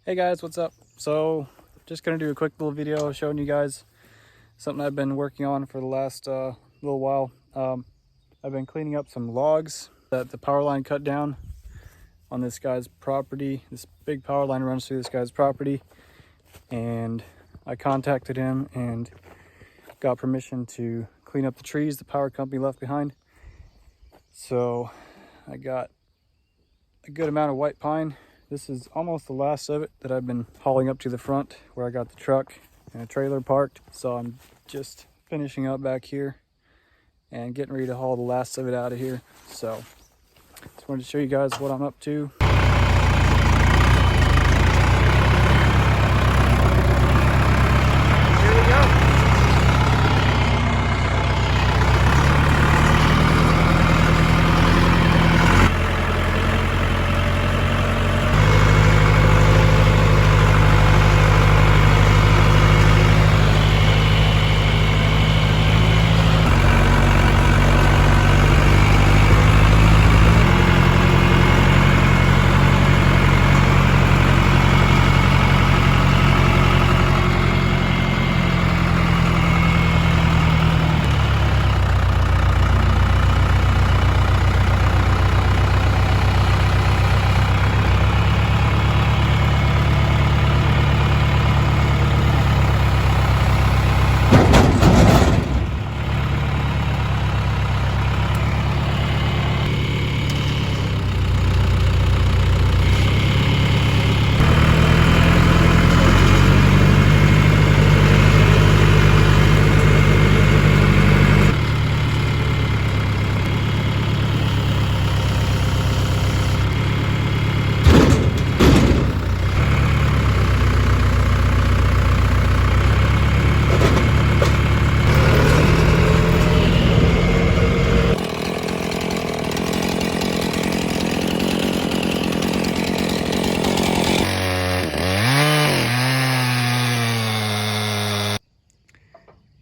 Hey guys, what's up? So just gonna do a quick little video showing you guys something I've been working on for the last little while. I've been cleaning up some logs that the power line cut down on this guy's property. This big power line runs through this guy's property, and I contacted him and got permission to clean up the trees the power company left behind. So I got a good amount of white pine. This is almost the last of it that I've been hauling up to the front where I got the truck and a trailer parked. So I'm just finishing up back here and getting ready to haul the last of it out of here. So just wanted to show you guys what I'm up to. Here we go.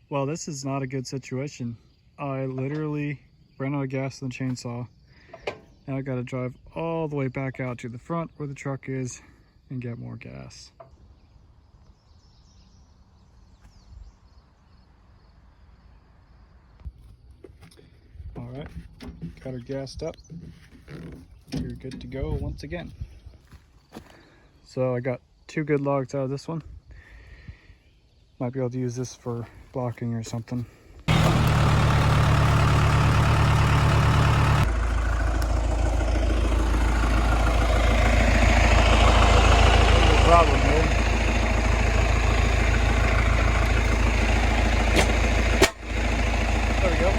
Well, this is not a good situation. I literally ran out of gas in the chainsaw. Now I gotta drive all the way back out to the front where the truck is and get more gas. All right, got her gassed up. You're good to go once again. So I got 2 good logs out of this one. Might be able to use this for blocking or something. No problem, man. There we go.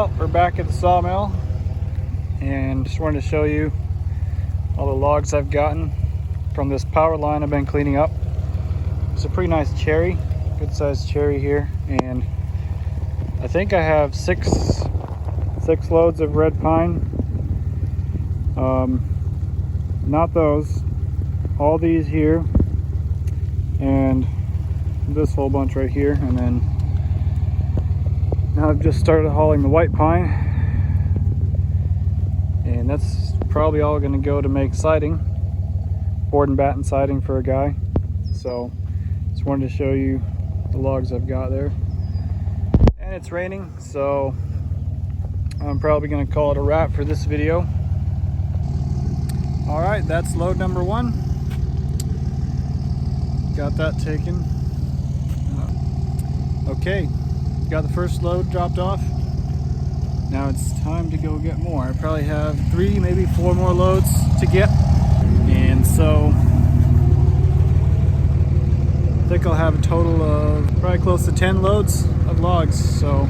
Well, we're back at the sawmill and just wanted to show you all the logs I've gotten from this power line I've been cleaning up. It's a pretty nice cherry, good sized cherry here, and I think I have six loads of red pine. Not those, all these here, and this whole bunch right here, and then now I've just started hauling the white pine, and that's probably all going to go to make siding, board and batten siding for a guy. So just wanted to show you the logs I've got there. And it's raining, so I'm probably going to call it a wrap for this video. All right, that's load number one. Got that taken. Okay, got the first load dropped off. Now it's time to go get more. I probably have 3, maybe 4 more loads to get. And so I think I'll have a total of probably close to 10 loads of logs. So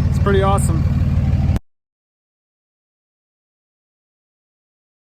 it's pretty awesome.